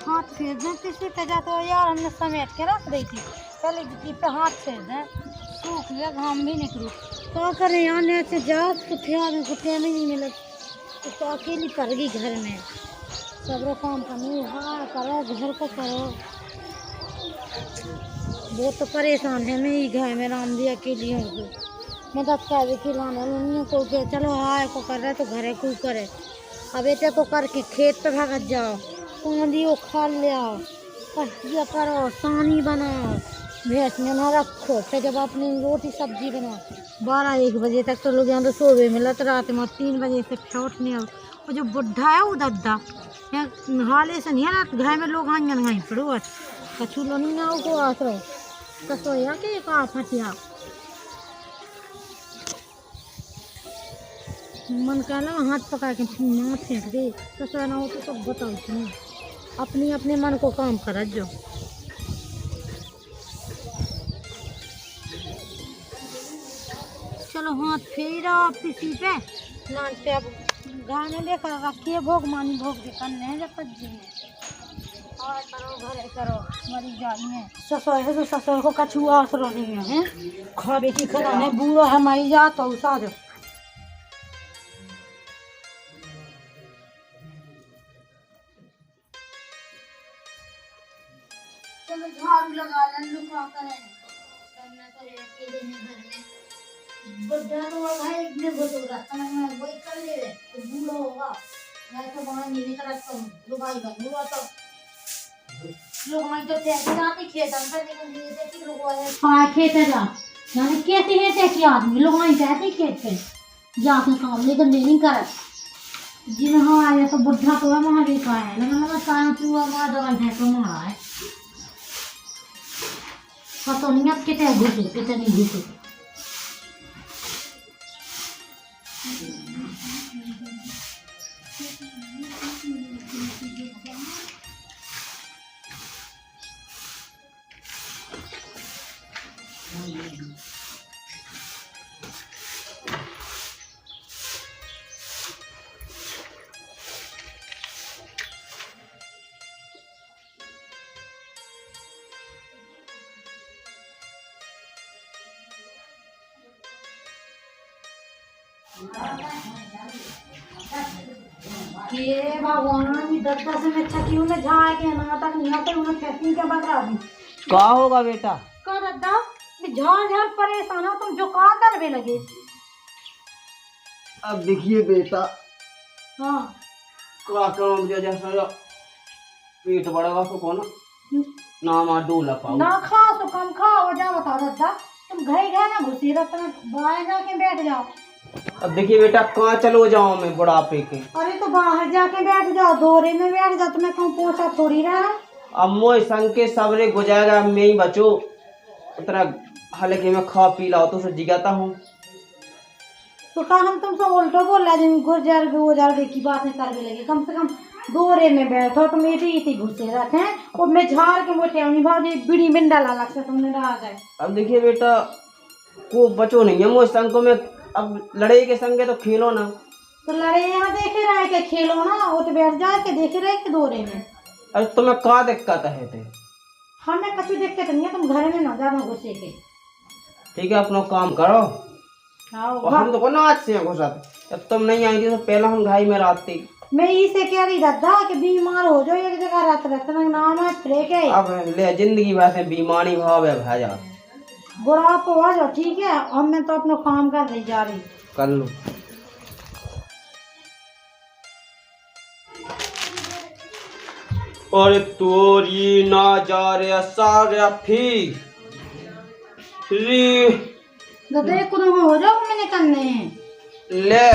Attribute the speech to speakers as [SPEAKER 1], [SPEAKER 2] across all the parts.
[SPEAKER 1] हाथ फेर दें किसी पे जा तो यार हमने समेट के रख दी थी, चले किसी पे हाथ फेर दें, सूख गया घाम भी निकलू क्या करें यार। ने से जा कुत्ते में नहीं मिले तो अकेली पड़ गई घर में। सब काम करनी हाँ करो घर को करो, बहुत तो परेशान है मैं ही घर में राम जी अकेली हूँ। मदद कर खिलाना मम्मी को के चलो हाय को कर रहे तो घरे को करे। अब बेटे को करके खेत पे भागत जाओ, पानी वो खा ले आओ, ये करो सानी बनाओ, भैंस में ना रखो, फिर जब अपनी रोटी सब्जी बनाओ 12-1 बजे तक तो लोग यहाँ तो सोवे मिलत, रात में 3 बजे से उठने आओ। और जो बुढ़ा है वो दद्दा हाले से नहीं है घर में लोग आंगन वहीं पड़ो कछू लो नहीं आओ को आसरो कसोया के कहा फटिया मन कहला हाथ पका के ना फेंक दे कसो ना हो तो सब बताओ तुम्हें अपनी अपने मन को काम कर जो। चलो हाथ फेरा किसी पे लान पे अब गाने लेकर रखिए भोग मानी भोग भी करने हैं जब पज्जी में और करो घरे करो मरी जानी है। ससुर है तो ससुर को कछु आसरो नहीं है खा बेटी खड़ा है बूढ़ा है मरी जा तो उसा दो। चलो झाड़ू लगा लें लुका करें करना तो अकेले में घर में बुढ़ा तो भाई इतने बुजुर्ग में वही कर ले तो बूढ़ा होगा मैं तो वहाँ नहीं निकलता हूँ लुगाई बनूंगा तो लोग मैं तो कैसे जाते खेत अंदर निकल दिए थे लोग हाँ खेत जा मैंने कैसे है थे कि आदमी लोग नहीं कहते खेत पे जाके काम लेकिन नहीं कर जी हाँ आया तो बुढ़ा तो है वहाँ भी का है लेकिन मैं काम चूहा मार दवाई है तो मारा है पता नहीं अब कितने घुसे कितने नहीं घुसे। ये भगवान ये दत्ता से मैं अच्छा क्यों ना जा के ना तक नहीं आते उन्हें फैसलिंग क्या बकरा दी
[SPEAKER 2] का होगा बेटा
[SPEAKER 1] का दद्दा मैं झाड़ झाड़ परेशान हो तुम जो का करवे लगे।
[SPEAKER 2] अब देखिए बेटा
[SPEAKER 1] हाँ
[SPEAKER 2] का करो मुझे जैसा पेट बढ़ेगा तो कौन ना मार डोला पाओ
[SPEAKER 1] ना खा तो कम खाओ जा बता दद्दा तुम घर ना घुसी रखना बाहर जाके बैठ जाओ।
[SPEAKER 2] अब देखिए बेटा कहाँ चलो जाओ मैं बुढ़ापे के
[SPEAKER 1] अरे तो बाहर जाके बैठ जाओ दोरे में बैठ जाओ तुम्हें कहूँ पोछा थोड़ी रहा।
[SPEAKER 2] अब मोह संग के सबरे गुजारेगा मैं ही बचो उतना हालांकि मैं खा पी लाओ तो जिगाता हूँ
[SPEAKER 1] तो कहा हम तुमसे उल्टा बोल रहे गुजर की बात नहीं करने लगे कम से कम दोरे में बैठो तुम इतनी घुसे रहते हैं और मैं झाड़ के मोटे भाजी बीड़ी बिंडा ला लग से तुमने रहा गए।
[SPEAKER 2] अब देखिए बेटा को बचो नहीं है मोह संग को मैं अब लड़ाई के संगे तो खेलो ना
[SPEAKER 1] तो लड़े यहाँ देखे रहे के खेलो ना वो तो बैठ जाए के देखे रहे के दोरे में।
[SPEAKER 2] अरे तुम्हें का दिक्कत है थे
[SPEAKER 1] हमें कछु दिक्कत नहीं है तुम घर में ना जाना घुसे के
[SPEAKER 2] ठीक है अपना काम करो। हम तो को आज से घुसा जब तुम नहीं आई थी तो पहला हम घाई में रात
[SPEAKER 1] मैं इसे कह रही दादा कि बीमार हो जाओ एक जगह रात रहते नाम है फ्रेक है
[SPEAKER 2] अब ले जिंदगी वैसे बीमारी भाव है भाजा
[SPEAKER 1] बुढ़ापा हो जाओ ठीक है अब मैं तो अपना काम कर रही जा रही
[SPEAKER 2] कर लो। और तोरी ना जा रे सारे फिर
[SPEAKER 1] दादा एक हो जाओ मैंने करने हैं
[SPEAKER 2] ले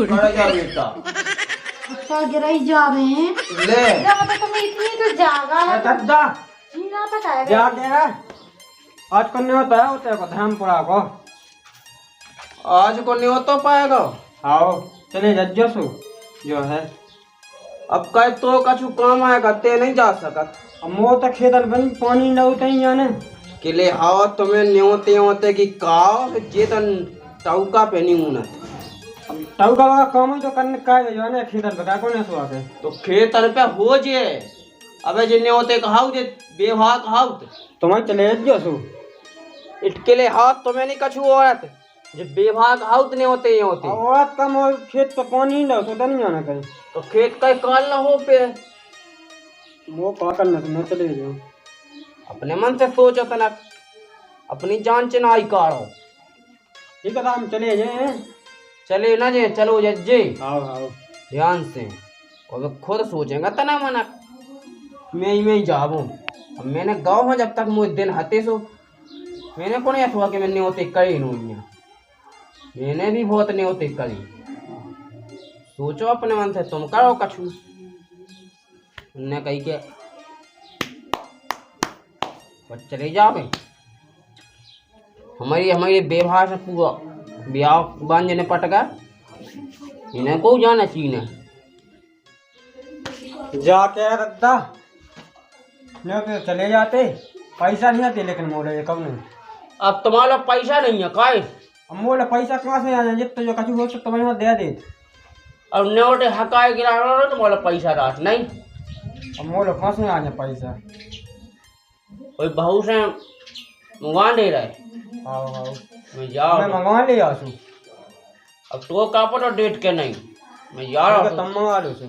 [SPEAKER 2] खड़ा जा बेटा
[SPEAKER 1] अच्छा गिराई जा रहे हैं
[SPEAKER 2] ले
[SPEAKER 1] तो तुम इतनी तो जागा है
[SPEAKER 2] दादा
[SPEAKER 1] जीना बताएगा
[SPEAKER 2] क्या दे रहा आज को नहीं होता है को धर्म पड़ा को आज को नहीं होता पाएगा आओ चले जज्जो सो जो है अब कह तो कछु काम आएगा ते नहीं जा सकत अब मो तक खेतन बन पानी न उतई जाने के लिए आओ तुम्हें न्योते होते कि काओ जेतन टौका पे नहीं उनत टौका का काम ही तो करने का जो है ना खेतन पे का कोने सो आके तो खेतन पे हो जे अबे जिन्ने होते कहाऊ जे बेवहा कहाऊ तुम्हें चले जसु इटके ले हाथ तुम्हें नहीं कछु औरत जे बेवहा कहाऊ नहीं होते ये होते औरत कम और खेत पे पानी ना तो नहीं आना कहीं तो खेत का काल ना हो पे वो का करना मैं चले जाऊं अपने मन से सोचो तना अपनी जान चिनाई काढ़ो ठीक है हम चले जाए चले ना जे चलो जे आओ आओ ध्यान से और खुद सोचेंगे तना मना मैं ही जाबू अब मैंने गाँव में जब तक मुझे दिन हते सो मैंने कौन अथवा कि मैंने होते करी नहीं मैंने भी बहुत नहीं होते करी सोचो अपने मन से तुम करो कछु ने कही के चले जाओगे हमारी हमारी बेवहार से पूरा ब्याह बांझ ने पट गया इन्हें को जाना चाहिए जाके रद्दा नहीं चले जाते पैसा नहीं आते लेकिन मोले कब नहीं अब तुम्हारा पैसा नहीं है काय अब मोले पैसा कहाँ से आना जितना जो कछु हो तो तुम्हें दे दे अब नोट हकाए गिरा तो मोले पैसा रात नहीं अब मोले कहाँ से आना पैसा कोई बहू से मंगवा दे रहे हाँ मैं जा मैं मंगवा ले आसू अब तो का पता डेट के नहीं मैं जा रहा हूँ तुम मंगा लो सो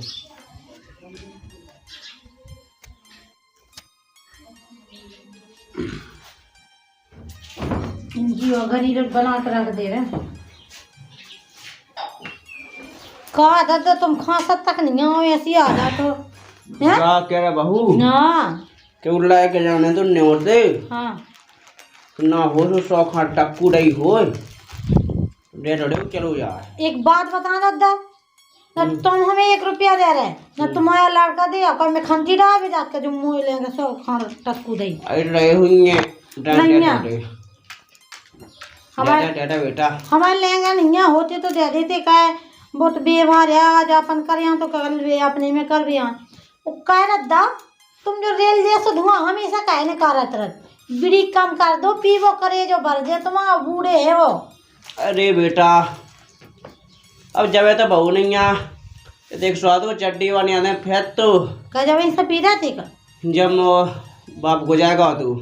[SPEAKER 1] जी गनी बना के रख दे रहे कहा दादा तुम खांसा तक नहीं आओ ऐसी आ जा तो
[SPEAKER 2] क्या कह रहा बहू
[SPEAKER 1] ना
[SPEAKER 2] क्यों लाए के जाने तो न्योट दे
[SPEAKER 1] हाँ
[SPEAKER 2] ना हो तो सौखा टक्कू रही हो दे दो चलो यार
[SPEAKER 1] एक बात बता दादा ना तुम हमें 1 रुपया दे रहे ना तुम्हारा लड़का दे कोई में खंजी डाल भी जाके जो मुँह लेंगे सौ खान टक्कू दे
[SPEAKER 2] रहे हुई है हमारे बेटा
[SPEAKER 1] हमारे लहंगा नहीं है होते तो दे देते का बहुत बेवहार है आज अपन कर यहाँ तो कर भी अपने में कर भी यहाँ वो कह रहा तुम जो रेल जैसे धुआं हमेशा कहे न करत रह बीड़ी कम कर दो पीवो करे जो भर दे तुम बूढ़े है वो
[SPEAKER 2] अरे बेटा अब जब तो बहू नहीं आ देख स्वाद को चड्डी वाली आने फिर तो
[SPEAKER 1] क्या जब ऐसा पी रहा थे का
[SPEAKER 2] जब बाप गुजारेगा तू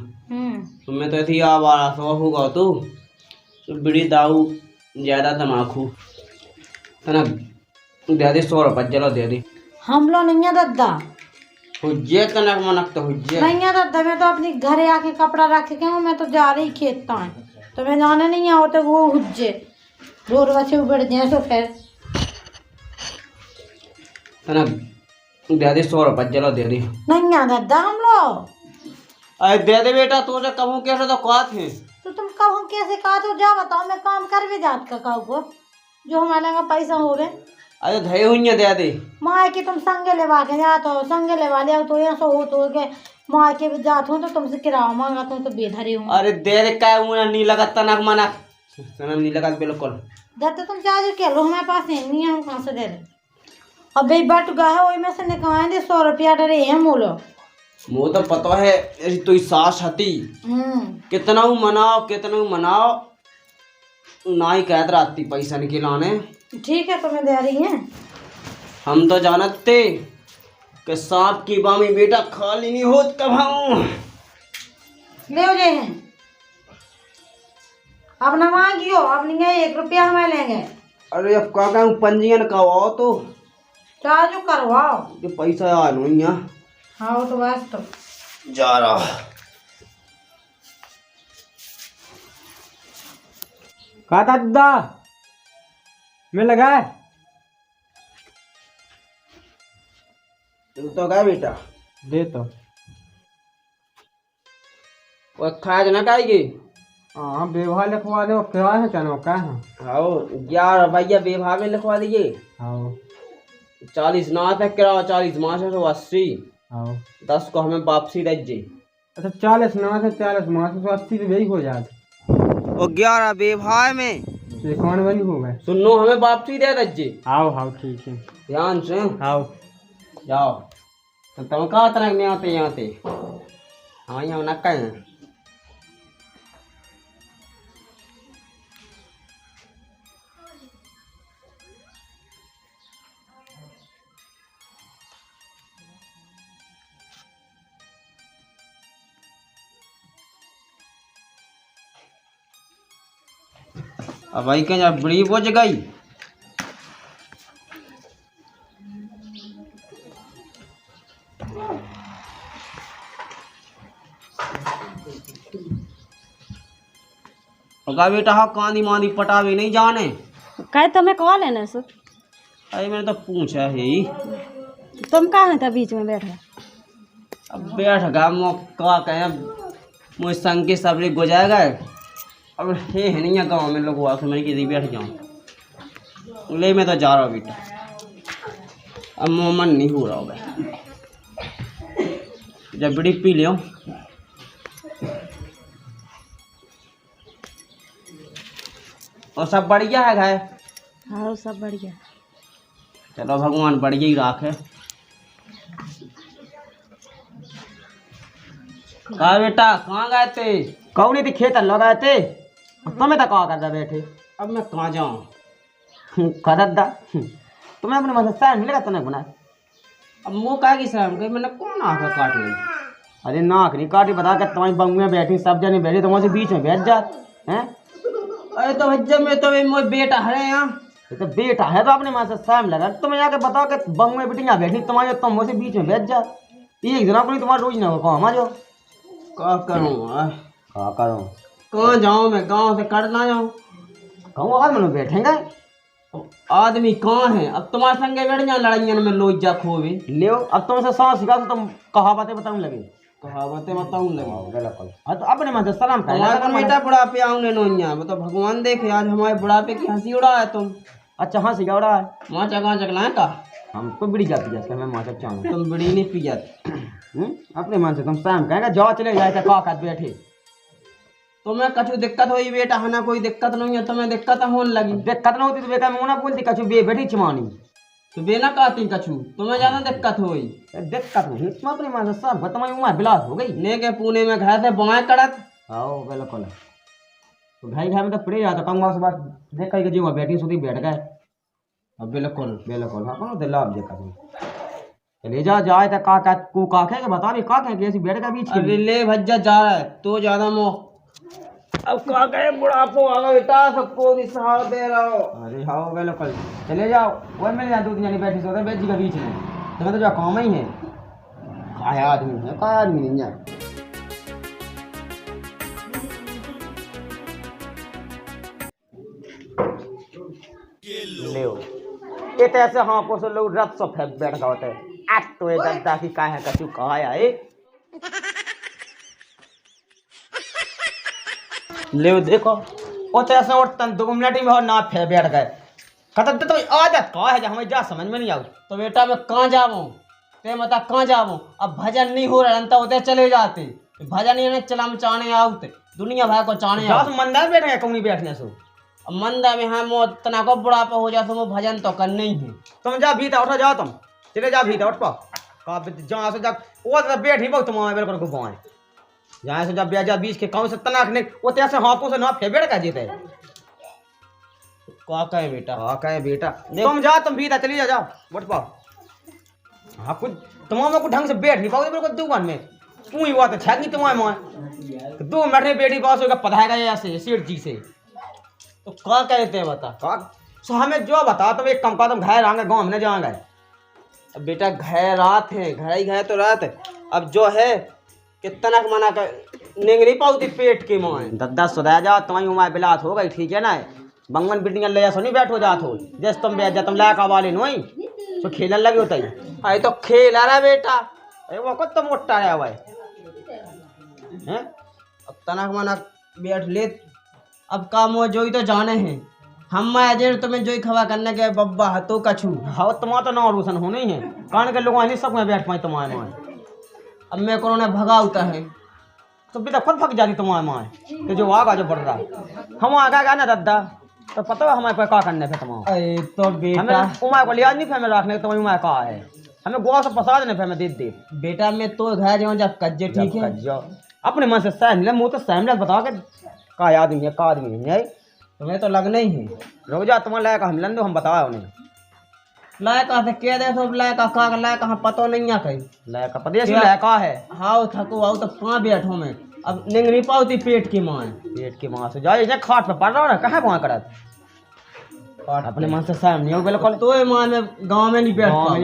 [SPEAKER 2] मैं तो थी आ 1200 होगा तू बीड़ी दाऊ ज्यादा तमाकू तना दे दे 100 रुपये चलो दे दे
[SPEAKER 1] हम लोग नहीं है दादा
[SPEAKER 2] हुज्जे कनक मनक तो हुज्जे
[SPEAKER 1] नहीं है दादा मैं तो अपनी घरे आके कपड़ा रख के हूँ मैं तो जा रही खेत का तो मैं जाने नहीं आओ तो वो हुज्जे रोड वैसे उबड़ जाए तो फिर
[SPEAKER 2] तना दे दे 100 रुपये चलो दे दे
[SPEAKER 1] नहीं है दादा हम लोग
[SPEAKER 2] अरे दे दे बेटा तू जो कहूँ कैसे तो कहा थे
[SPEAKER 1] तो तुम कब हम कैसे कहा तो जा बताओ मैं काम कर भी जात का काऊ को जो हमारे लगा पैसा हो गए
[SPEAKER 2] अरे धई हुई दे दे
[SPEAKER 1] माँ की तुम संगे लेवा के जात हो संगे लेवा ले तो यहाँ से हो तो के माँ के भी जात हो तो तुमसे किराया मांगा तो बेधरे हूँ
[SPEAKER 2] अरे दे दे क्या हूँ नहीं लगा तनक मनक तनक नहीं लगा बिल्कुल
[SPEAKER 1] जब तुम चार्ज के लो हमारे पास नहीं है हम कहाँ से दे रहे अब भाई बट गया है वही में से निकाले दे 100 रुपया डरे है मोलो
[SPEAKER 2] वो तो पता है तू सास हती कितना मनाओ ना ही कहत रहती पैसा निकलाने
[SPEAKER 1] ठीक है तुम्हें दे रही है
[SPEAKER 2] हम तो जानते कि सांप की बामी बेटा खाली नहीं होत कभाऊ
[SPEAKER 1] ले हो जाए हैं अब ना मांगियो अब नहीं है 1 रुपया हमें लेंगे
[SPEAKER 2] अरे अब का कहूँ पंजीयन करवाओ तो
[SPEAKER 1] चार्ज करवाओ
[SPEAKER 2] ये पैसा आ नहीं है
[SPEAKER 1] हाँ वो तो बस तो
[SPEAKER 2] जा रहा कहा था दादा मैं लगा तो क्या बेटा दे तो वो खाज ना खाएगी हाँ व्यवहार लिखवा दो क्या है चलो क्या है हाँ 11 भैया व्यवहार में लिखवा दीजिए हाँ 40 ना तक किराया 40 मास है तो 80 हाँ 10 को हमें वापसी रह जाए अच्छा 40 ना से 40 मास तो 80 तो वही हो जाते और 11 व्यवहार में कौन वाली हो गए सुनो हमें वापसी दे दीजिए आओ हाँ ठीक है ध्यान से आओ जाओ तो तुम कहाँ तरह नहीं आते यहाँ पे हाँ यहाँ न कहें अब भाई क्या जब बड़ी बुझ गई। बेटा हाँ कांदी मांदी पटावे नहीं जाने।
[SPEAKER 3] कहे तुम्हें कॉल है ना सो
[SPEAKER 2] अरे मैंने तो पूछा है ही।
[SPEAKER 3] तुम कहाँ हैं तब बीच में बैठे?
[SPEAKER 2] अब बैठ गया मो का कहें मुझ संग के सब लोग गुजर गए। अब है नहीं है गाँव में लोग हुआ मैं किसी बैठ जाऊँ ले मैं तो जा रहा हूँ बेटा। अब मुँह मन नहीं हो रहा होगा जब बड़ी पी लियो। और सब बढ़िया है घाय?
[SPEAKER 3] हाँ सब बढ़िया।
[SPEAKER 2] चलो भगवान बढ़िया ही राखे। कहा बेटा कहाँ गए थे?
[SPEAKER 4] कौन नहीं थी खेत लगाए थे तुम्हें तो कहा करता बैठे।
[SPEAKER 2] अब मैं कहाँ जाऊँ?
[SPEAKER 4] करदा तुम्हें अपने मन से सैन मिलेगा तुम्हें बना।
[SPEAKER 2] अब मुँह का की शर्म गई मैंने कौन आकर काट ली।
[SPEAKER 4] अरे नाक नहीं काटी बता कर तुम्हारी बंगुए बैठी सब जने बैठे तुम्हारे से बीच में बैठ जा हैं।
[SPEAKER 2] अरे तो भज्जा में तो मोर बेटा है यहाँ।
[SPEAKER 4] ये तो बेटा है तो अपने मन से सैम लगा तुम्हें जाके बताओ कि बंगुए बेटी यहाँ बैठी तुम्हारे तुम मुझसे बीच में बैठ जा। एक दिन अपनी तुम्हारा रोज ना हो काम आ जाओ।
[SPEAKER 2] क्या करूँ
[SPEAKER 4] क्या करूँ?
[SPEAKER 2] कहाँ जाऊँ मैं गाँव से कर ना जाऊँ?
[SPEAKER 4] कहूँ आज मन बैठेंगे
[SPEAKER 2] आदमी कहाँ है? अब तुम्हारे संगे बैठ जाए लड़ाइयों में लोग जा खोवे
[SPEAKER 4] ले अब तुमसे सांस सिखा तो तुम कहावतें बताऊँ लगे।
[SPEAKER 2] कहावतें बताऊँ लगे।
[SPEAKER 4] हाँ तो अपने मन से सलाम
[SPEAKER 2] हमारे बेटा बुढ़ापे आऊंगे नोइया वो तो भगवान देखे आज हमारे बुढ़ापे की हंसी उड़ा है तुम।
[SPEAKER 4] अच्छा हाँ सिखा रहा है
[SPEAKER 2] माँ चका चकलाए का
[SPEAKER 4] हमको बिड़ी जाती है मैं माँ चक चाहूँ
[SPEAKER 2] तुम बड़ी नहीं पी जाती।
[SPEAKER 4] अपने मन से तुम शाम कहेंगे जाओ चले जाए थे का बैठे।
[SPEAKER 2] तुम्हें कछु दिक्कत हुई बेटा है ना? कोई दिक्कत नहीं है तुम्हें दिक्कत होने लगी।
[SPEAKER 4] दिक्कत ना होती तो बेटा मुँह ना बोलती कछु बे बैठी चिमानी
[SPEAKER 2] तो बेना कहती कछु तुम्हें ज्यादा दिक्कत हुई।
[SPEAKER 4] दिक्कत नहीं तुम अपने मन से सब तुम्हारी उम्र बिलास हो गई
[SPEAKER 2] ने के पुणे में घर से बाएं कड़क।
[SPEAKER 4] आओ बिल्कुल तो भाई घर में तो पड़े जाता कम से बात देख कर जी वहाँ बैठी सुधी बैठ गए।
[SPEAKER 2] अब बिल्कुल
[SPEAKER 4] बिल्कुल हाँ कौन दिला अब देखा ले जा जाए तो का को का के बता भी का के ऐसी बैठ का बीच
[SPEAKER 2] अभी ले भज्जा जा रहा है तो ज्यादा मोह। अब का कहे बुढ़ापो आ गया बेटा सबको भी सहारा दे रहा हो।
[SPEAKER 4] अरे हाँ बिल्कुल चले जाओ वही मिल जाए 2 जने बैठी सोते बेच जी के बीच में तुम्हें तो जो काम ही है काय आदमी है काय आदमी नहीं है। ले ये तो ऐसे हाँ को से लोग रत सब बैठ गए होते आज तो ये गद्दा की काय है कछु कहा है ले देखो वो तो ऐसे और 2 मिनट में और ना फे बैठ गए खत्म तो आदत कहा है हमें जा समझ में नहीं आऊ।
[SPEAKER 2] तो बेटा मैं कहाँ जाऊँ ते मता कहाँ जाऊँ? अब भजन नहीं हो रहा होते चले जाते भजन नहीं चला हम चाने आउते दुनिया भाई को चाने
[SPEAKER 4] जाओ मंदिर बैठ गए कौन बैठने से
[SPEAKER 2] मंदा में हाँ मो तना को बुढ़ापा हो जाता वो भजन तो करने ही है।
[SPEAKER 4] तुम जा भीतर उठो जाओ तुम चले जा भीतर उठ पाओ जहाँ से जब वो तो बैठ ही बहुत तुम्हारे बिल्कुल गुफाएं जहाँ से जब बेजा बीच के कौन से तनाक नहीं वो तो ऐसे हाथों से ना फेबेड़ का जीते
[SPEAKER 2] क्या कहे बेटा?
[SPEAKER 4] हाँ कहे बेटा तुम जाओ तुम भीतर चली जाओ उठ पाओ। हाँ कुछ तुम्हारे को ढंग से बैठ नहीं पाओगे बिल्कुल दुकान में तू ही हुआ तो छेक नहीं तुम्हारे मुँह 2 मिनट में बेटी पास होगा पढ़ाएगा ऐसे सेठ जी से
[SPEAKER 2] तो क्या कहते हैं बता?
[SPEAKER 4] सो हमें जो बता तुम एक कम का तुम घर आएंगे गाँव में जाएंगे।
[SPEAKER 2] अब बेटा घर रात है घर ही घर तो रात है। अब जो है कितना मना कर नेंग नहीं पाती पेट के माँ
[SPEAKER 4] 10 सुधा जाओ तुम्हारी उम्र बिलात हो गई ठीक है ना बंगन बिटियाँ ले जा नहीं बैठो जात हो जैसे तुम बैठ जा तुम लायका वाले नो तो खेलन लगे होता ही
[SPEAKER 2] अरे तो खेला रहा बेटा
[SPEAKER 4] अरे वो कब तुम मोटा रहा हुआ है
[SPEAKER 2] अब तनक मना बैठ ले। अब काम हो जो ही तो जाने हैं हम अजय तुम्हें जो ही खवा करने के बब्बा हतो कछू।
[SPEAKER 4] हाँ तुम्हारा तो ना रोशन होना ही है कारण के लोग नहीं सब में बैठ पाए तुम्हारे माँ।
[SPEAKER 2] अब मैं कोरोना भगा होता है
[SPEAKER 4] तो बेटा खुद फक जाती तुम्हारे माँ तो जो आगा जो बढ़ रहा हम आगा गा ना दादा तो पता है हमारे क्या करने पे तुम्हारा।
[SPEAKER 2] अरे तो बेटा
[SPEAKER 4] उम्र को लिहाज नहीं फे में रखने तुम्हारी उम्र कहा है हमें गोवा से फंसा देने पे दे
[SPEAKER 2] बेटा मैं तो घर जाऊँ जब कज्जे ठीक है
[SPEAKER 4] अपने मन से सह मिले मुँह तो सहमले बताओ कि का आदमी है का आदमी नहीं है
[SPEAKER 2] तुम्हें तो लगना ही है।
[SPEAKER 4] रुक जा तुम्हारे लायक हम लंदो हम बताया उन्हें
[SPEAKER 2] लायका से कह दे सब लायका का लायका हम पतो नहीं है कहीं
[SPEAKER 4] लायका प्रदेश में लायका है।
[SPEAKER 2] हाँ थको आओ तो कहाँ बैठो मैं
[SPEAKER 4] अब निंग नहीं पाती पेट की माँ से जाए इसे खाट पे पड़ रहा है कहाँ वहाँ करत अपने मन से सहम नहीं हो बिल्कुल तो ये माँ में गाँव में नहीं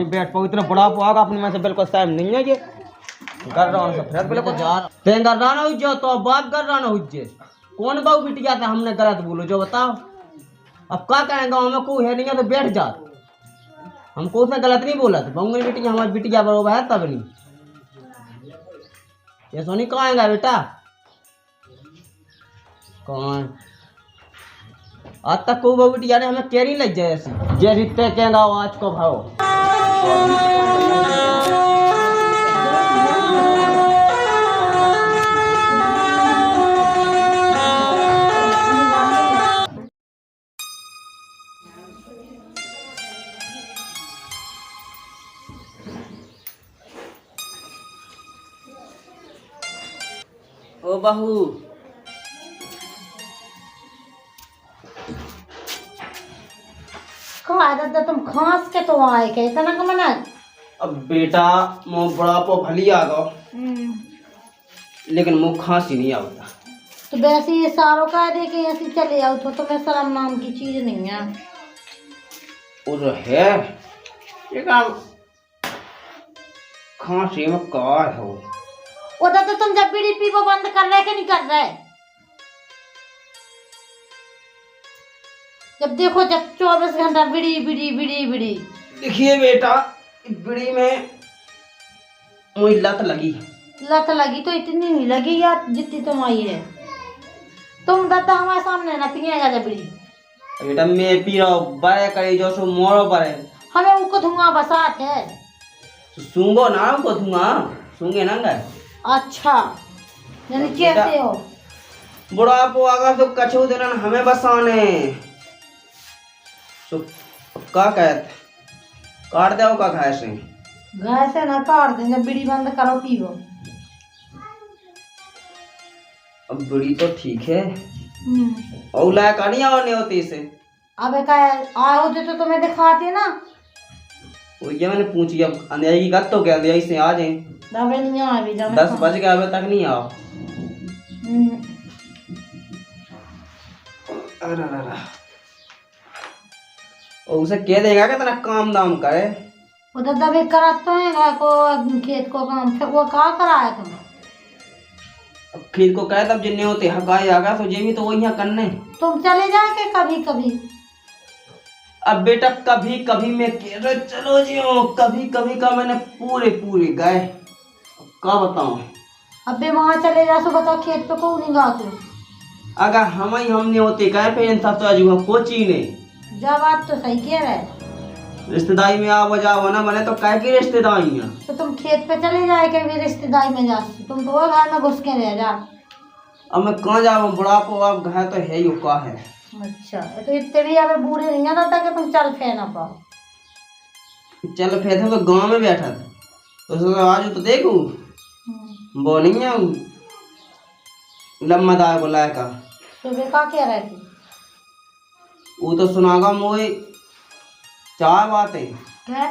[SPEAKER 4] बैठ पाओ इतना बड़ा पाओगा अपने मन से बिल्कुल सहम नहीं है ये कर रहा हूँ फिर बिल्कुल जा तें कर रहा ना हो तो बात कर रहा ना हो कौन बाबू बिटिया था हमने गलत बोलो जो बताओ अब क्या कहें गाँव में कोई है नहीं है तो बैठ जा हमको उसने गलत नहीं बोला था बहू बिटिया हमारी बिटिया बरोबर है तब नहीं ये सोनी कहाँ आएगा बेटा कौन आज तक को बहू बिटिया ने हमें कैरी लग जाए ऐसी जे रिश्ते कहेगा आज को भाव ओ बहू
[SPEAKER 1] कहा दादा तुम खांस के तो आए के इतना का मना
[SPEAKER 4] अब बेटा मुँह बड़ा पो भली आ गो लेकिन मुँह खांसी नहीं आता
[SPEAKER 1] तो वैसे ये सारों का दे के ऐसे चले आओ तो तुम्हें शर्म नाम की चीज नहीं है
[SPEAKER 4] और है ये काम खांसी में कार हो
[SPEAKER 1] वो दादा तुम जब बीड़ी पी वो बंद कर रहे कि नहीं कर रहे जब देखो जब 24 घंटा बीड़ी बीड़ी बीड़ी बीड़ी
[SPEAKER 4] देखिए बेटा बीड़ी में मुझे लत लगी
[SPEAKER 1] लत लगी तो इतनी नहीं लगी यार जितनी तुम आई है तुम दादा हमारे सामने ना पिएगा जब बीड़ी
[SPEAKER 4] बेटा मैं पी रहा हूँ बड़े करे जो सो मोरो पर है
[SPEAKER 1] हमें उनको धुआं बसात है
[SPEAKER 4] सूंगो ना उनको धुआं सूंगे ना गए
[SPEAKER 1] अच्छा यानी कैसे हो
[SPEAKER 4] बुढ़ा पो आगा तो कछू दिन हमें बसाने तो का कहते काट दे का घाय से
[SPEAKER 1] घाय से ना काट दे जब बीड़ी बंद करो पीवो
[SPEAKER 4] अब बीड़ी तो ठीक है औला कहानी और नहीं होती इसे
[SPEAKER 1] अबे का आए होते तो तुम्हें दिखाते ना
[SPEAKER 4] वो ये मैंने पूछी अब अंधेरी की गत तो क्या अंधेरी से आ जाए
[SPEAKER 1] अबे नहीं आ अभी जब
[SPEAKER 4] 10 बज गए अभी तक नहीं आओ अरे और उसे कह देगा कि तेरा काम दाम करे
[SPEAKER 1] वो तो दबे करा तो है घर को खेत को काम फिर वो कहाँ कराया तुम
[SPEAKER 4] अब खेत को कहे तब जिन्ने होते हकाई आगा तो जे भी तो वही यहाँ करने
[SPEAKER 1] तुम चले जाके कभी कभी
[SPEAKER 4] अब बेटा कभी कभी मैं कह रहा चलो जी कभी कभी का मैंने पूरे पूरे गए क्या बताऊं
[SPEAKER 1] अबे वहाँ चले जा सो बताओ खेत पे को नहीं गा तू
[SPEAKER 4] अगर हम ही हमने होते कहे पे इन सब तो अजूबा कोची ने
[SPEAKER 1] जब आप तो सही कह रहे
[SPEAKER 4] रिश्तेदारी में आओ जाओ ना मैंने तो कह की रिश्तेदारी है
[SPEAKER 1] तो तुम खेत पे चले जाए के भी रिश्तेदारी में जा तुम तो वो घर में घुस के रह जा
[SPEAKER 4] अब मैं कहाँ जाऊँ बुढ़ापो अब घर तो है ही का है
[SPEAKER 1] अच्छा तो इतने भी अबे बूढ़े नहीं आता कि तुम चल फे ना पाओ
[SPEAKER 4] चल फिर तो गांव में बैठा था तो आज तो देखू वो नहीं है लम्बा दाय को लायका
[SPEAKER 1] सुबह का कह रहे थे
[SPEAKER 4] वो तो सुनागा मोए चार बातें
[SPEAKER 1] क्या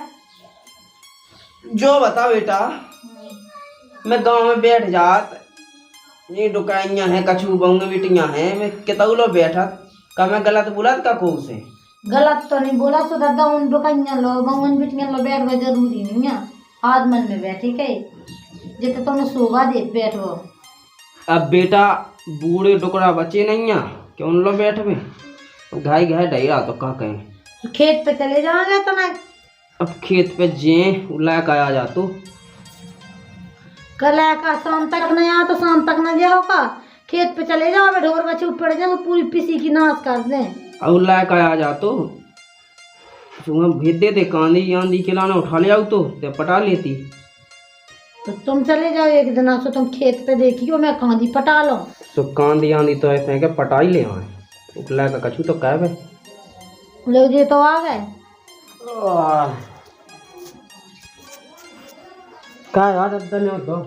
[SPEAKER 4] जो बता बेटा मैं गांव में बैठ जात ये दुकानियां हैं कछू बंगे बिटियां हैं मैं कितौलो बैठा का मैं गलत बोला का को से
[SPEAKER 1] गलत तो नहीं बोला सो दादा उन दुकानियां लो मंगन बिटियां लो बैठ गए जरूरी नहीं है आज मन में बैठी के जितना तुमने शोभा दे बैठो
[SPEAKER 4] अब बेटा बूढ़े टुकड़ा बचे नहीं है क्यों लो बैठ में घाई घाई डैरा तो का कहें
[SPEAKER 1] खेत पे चले जाओगे तो ना
[SPEAKER 4] अब खेत पे जे उला का आ जा तू
[SPEAKER 1] कल का शाम तक नहीं आ तो शाम तक न जाओ का खेत पे चले जाओ अबे ढोर बच्चे उठ पड़ जाए पूरी पिसी की नाश कर दें
[SPEAKER 4] उला का आ जा तो सुबह भेज दे कांदी आंधी के लाना उठा ले आओ तो ते पटा लेती
[SPEAKER 1] तो तुम चले जाओ एक दिन सो तुम खेत पे देखियो मैं कांदी पटा लो
[SPEAKER 4] तो कांदी आंधी तो ऐसे के पटाई ले आए उला का कछु तो कह बे
[SPEAKER 1] लोग ये तो आ गए
[SPEAKER 4] का यार अद्दर ने तो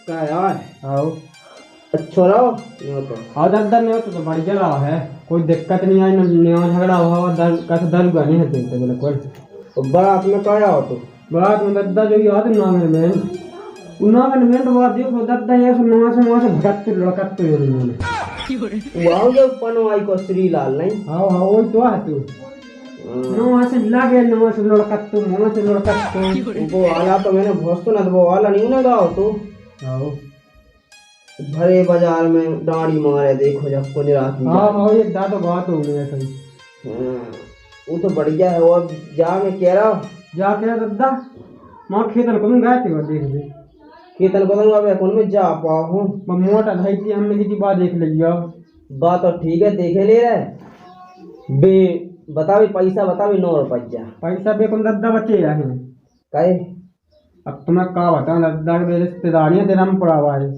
[SPEAKER 4] का यार आओ अच्छा रहो नहीं तो
[SPEAKER 2] आज अद्दर नहीं होता तो बढ़िया रहा है कोई दिक्कत नहीं आई ना झगड़ा हुआ कैसे दर्द नहीं है तुमसे बिल्कुल
[SPEAKER 4] तो बारात में क्या हो तो
[SPEAKER 2] बारात में दद्दा जो याद ना मेरे में उन्होंने वो देखो दद्दा ये सब नवा से भटकते लड़कते हो उन्होंने
[SPEAKER 4] वाह जो पनवाई को श्रीलाल नहीं।
[SPEAKER 2] हाँ हाँ वही तो है तू नवा से लागे नवा से लड़कते
[SPEAKER 4] वो वाला तो मैंने बहुत सुना, तो वो वाला नहीं ना गाओ तो
[SPEAKER 2] हाँ
[SPEAKER 4] भरे बाजार में डांडी मारे देखो जब को रात में।
[SPEAKER 2] हाँ हाँ ये दादा बात हो गई सही।
[SPEAKER 4] वो तो बढ़िया है। वो जा मैं कह रहा हूँ
[SPEAKER 2] जा के दद्दा माँ खेतन को गए थे वो देख ले
[SPEAKER 4] कीर्तन को तो कौन में जा पाऊँ
[SPEAKER 2] मोटा भाई की हमने किसी बात देख लिया
[SPEAKER 4] बात तो ठीक है देखे ले रहे बे बता भी पैसा बता भी 9 रुपया
[SPEAKER 2] पैसा बे कौन दद्दा बचे हैं
[SPEAKER 4] कहे।
[SPEAKER 2] अब तुम्हें कहा बता दद्दा के रिश्तेदारियाँ तेरा में पड़ा हुआ है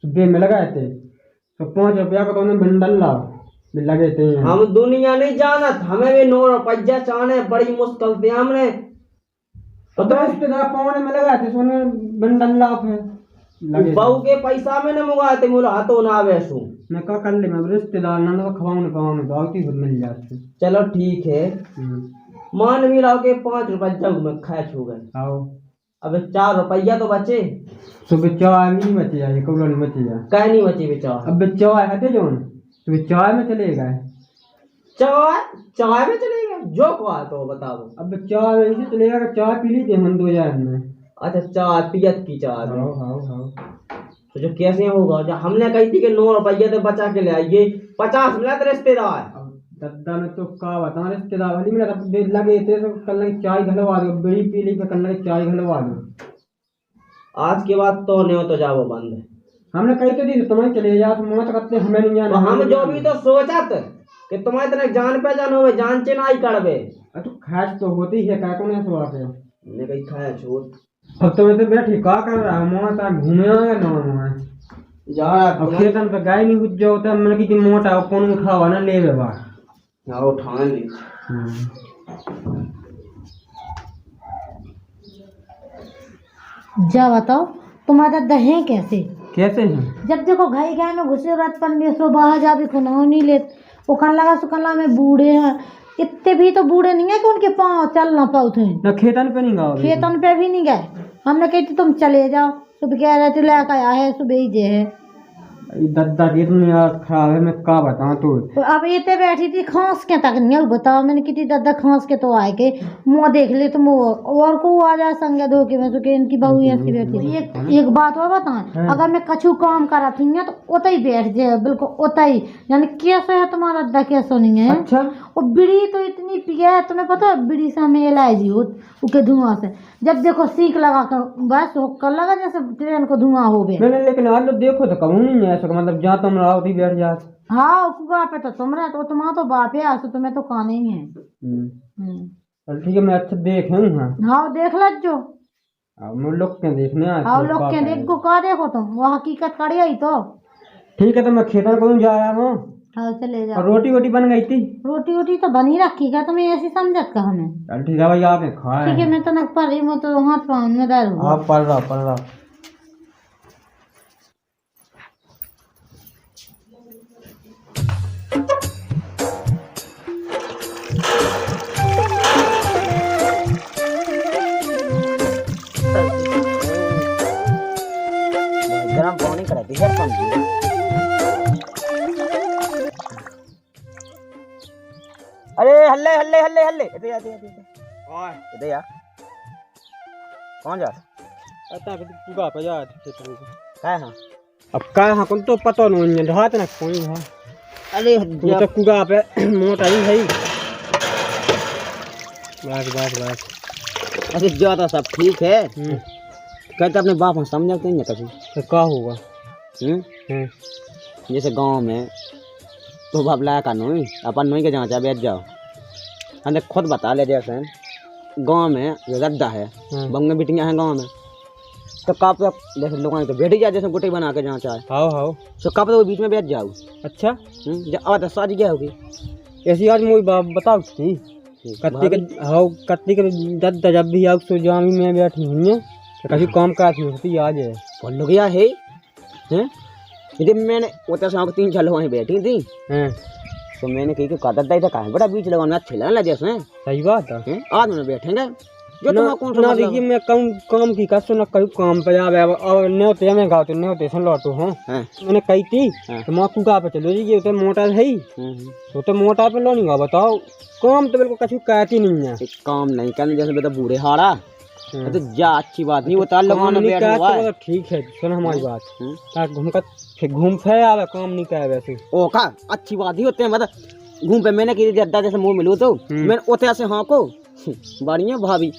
[SPEAKER 2] सुबह में लगाए थे तो 5 रुपया को तुमने बिंडल ला लगे थे।
[SPEAKER 4] हम दुनिया नहीं जानत, हमें भी 9 रुपया चाहने बड़ी मुश्किल थी हमने
[SPEAKER 2] तो रिश्तेदार पौने में लगाए थे सोने बिंडल ला फिर
[SPEAKER 4] बहू के पैसा में न मुगाए थे मुला हाथों ना वैसू
[SPEAKER 2] मैं क्या कर ले मैं रिश्तेदार ना खवाऊँ पाऊँ तो आती खुद मिल जाती।
[SPEAKER 4] चलो ठीक है मान भी लाओ के 5 रुपया जग में खैच हो गए।
[SPEAKER 2] आओ
[SPEAKER 4] अब 4 रुपया तो बचे
[SPEAKER 2] सुबह चाय भी नहीं बचे जाए कौन नहीं बचे जाए
[SPEAKER 4] कह नहीं बचे बेचारा।
[SPEAKER 2] अब चाय है जो सुबह चाय में चले गए
[SPEAKER 4] चाय में चले गए जो को तो बताओ।
[SPEAKER 2] अब चाय वैसे चलेगा चाय पी ली थी हम 2000 में।
[SPEAKER 4] अच्छा चाय पियत की चाय में
[SPEAKER 2] हाँ
[SPEAKER 4] तो जो कैसे होगा जब हमने कही थी कि 9 रुपया तो बचा के ले आइए 50 मिला तो रिश्तेदार
[SPEAKER 2] दद्दा में तो का बता रिश्तेदार वाली मेरा लगे थे तो कल लगे चाय घलवा दो बीड़ी पी ली कल लगे चाय घलवा दो।
[SPEAKER 4] आज के बाद तो नहीं हो तो जाओ बंद है।
[SPEAKER 2] हमने कही तो दी तुम्हें चले जा मत करते हमें नहीं जाना।
[SPEAKER 4] हम जो भी तो सोचत कि तुम्हारे इतने जान पहचान हो जान चेनाई करबे
[SPEAKER 2] तो खैच तो होती है क्या कौन है सवाल है
[SPEAKER 4] हमने कही खाया छोड़।
[SPEAKER 2] अब तुम्हें तो बैठी का कर रहा है मोटा ता घूमे आएगा ना
[SPEAKER 4] जा
[SPEAKER 2] अब खेतन पे गाय नहीं कुछ जो होता है मैंने कि मोटा कौन में खावा ना ले बा
[SPEAKER 4] ना उठा ली।
[SPEAKER 1] जा बताओ तुम्हारा दहे कैसे
[SPEAKER 2] कैसे हैं
[SPEAKER 1] जब देखो घाई गाय में घुसे रात 1500 बाहर जा भी खुनाओ नहीं ले उखन लगा सुखन में बूढ़े हैं इतने भी तो बूढ़े नहीं है कि उनके पाँव चल ना पाओ थे
[SPEAKER 2] ना खेतन पे नहीं गाओ
[SPEAKER 1] खेतन पे भी नहीं गए। हमने कही थी तुम चले जाओ सुबह कह रहे थे लेकर आया है सुबह ही जे है
[SPEAKER 2] दद्दा की इतनी यार खराब है मैं का बताऊं तो
[SPEAKER 1] अब इतने बैठी थी खांस के तक नहीं बताओ मैंने की थी दद्दा खांस के तो आए के मुँह देख ले तुम और को आ जाए संगे धोखे में तो इनकी बहू ऐसी बैठी। एक बात और बताएं अगर मैं कछु काम करा थी तो उतना ही बैठ जाए बिल्कुल उतना ही यानी कैसे है तुम्हारा दद्दा कैसा नहीं है।
[SPEAKER 2] अच्छा
[SPEAKER 1] और बीड़ी तो इतनी पिया है तुम्हें पता है बीड़ी से हमें एलर्जी हो उसके धुआं से जब देखो सीख लगा कर बस हुक्का लगा जैसे ट्रेन को धुआं हो गया।
[SPEAKER 2] मैंने लेकिन आज लोग देखो तो कहूँ नहीं है ऐसा मतलब जहाँ तुम रहो उठी बैठ जात।
[SPEAKER 1] हाँ कुआ पे तो तुम रहे तो तुम्हारा तो बाप है तो तुम्हें तो खाना ही है।
[SPEAKER 2] चल ठीक है मैं अच्छा देख हाँ
[SPEAKER 1] हाँ देख लो जो
[SPEAKER 2] मैं लोग के देखने
[SPEAKER 1] हाँ लोग के देख को का देखो तुम वो हकीकत करिए ही तो
[SPEAKER 2] ठीक है तो मैं खेतन को जा रहा हूँ।
[SPEAKER 1] हाँ चले जाओ।
[SPEAKER 2] रोटी वोटी बन गई थी
[SPEAKER 1] रोटी वोटी तो बनी रखी है तुम्हें ऐसी समझत का हमें।
[SPEAKER 2] चल ठीक है भाई आपने खाया
[SPEAKER 1] ठीक है मैं तो नक पर रही हूँ तो हाथ पाँव में दर्द हुआ।
[SPEAKER 2] आप पढ़ रहा
[SPEAKER 4] गरम पानी कराती है समझी। अरे हल्ले हल्ले हल्ले हल्ले इधर इधर यार कौन जा
[SPEAKER 2] पूरा पे जा
[SPEAKER 4] क्या है
[SPEAKER 2] अब का हाँ कौन तो पता नहीं ढात ना कोई हाँ
[SPEAKER 4] अरे
[SPEAKER 2] तो कुगा पे मोटा ही है बस
[SPEAKER 4] अरे ज्यादा सब ठीक है कहते अपने बाप हम समझते नहीं कभी
[SPEAKER 2] तो क्या होगा
[SPEAKER 4] जैसे गांव में तो बाप लाया का नोई अपन नोई के जहाँ बैठ जाओ हमने खुद बता ले जैसे गांव में जो रद्दा है बंगे बिटियाँ हैं गांव में तो कब तक जैसे लोगों तो बैठ ही जाए जैसे गुटी बना के जहाँ चाहे
[SPEAKER 2] हाँ
[SPEAKER 4] तो कब तो बीच में बैठ जाओ। अच्छा जब सारी क्या होगी
[SPEAKER 2] ऐसी आज मुझे बताओ थी कत्ती के दद्दा जब भी आओ तो जामी में बैठी हुई है कभी काम काज होती आज है
[SPEAKER 4] बोल लो गया है यदि मैंने वो शाम को 3-4 लोग वहीं बैठी थी तो मैंने कही कि दद्दा इधर कहा बड़ा बीच लगा अच्छे लगने लगे उसमें
[SPEAKER 2] सही बात है
[SPEAKER 4] आज में बैठेंगे जो तुम्हारा कौन सा
[SPEAKER 2] ना
[SPEAKER 4] मतलब
[SPEAKER 2] देखिए मैं काम की कसो ना कहीं काम पे आवे और ने होते मैं गाँव ने होते सन लौटू हूँ
[SPEAKER 4] है?
[SPEAKER 2] मैंने कही थी
[SPEAKER 4] हाँ।
[SPEAKER 2] तो माँ कुका पे चलो जी ये तो मोटा है ही तो मोटा पे लो नहीं गा बताओ काम तो बिल्कुल कछु कहती नहीं है
[SPEAKER 4] एक काम नहीं करने जैसे बेटा बूढ़े हारा
[SPEAKER 2] हाँ।
[SPEAKER 4] तो जा अच्छी बात नहीं वो ताल
[SPEAKER 2] काम
[SPEAKER 4] लगाना
[SPEAKER 2] नहीं
[SPEAKER 4] बैठ
[SPEAKER 2] कहते
[SPEAKER 4] हुआ है
[SPEAKER 2] तो ठीक है सुन हमारी बात
[SPEAKER 4] हम्म।
[SPEAKER 2] ताकि घूम फिर आवे काम नहीं कहे वैसे
[SPEAKER 4] ओ का अच्छी बात ही होते हैं मतलब घूम पे मैंने की जद्दा जैसे मुंह मिलू तो मैंने ओते से हाँ को बढ़िया भाभी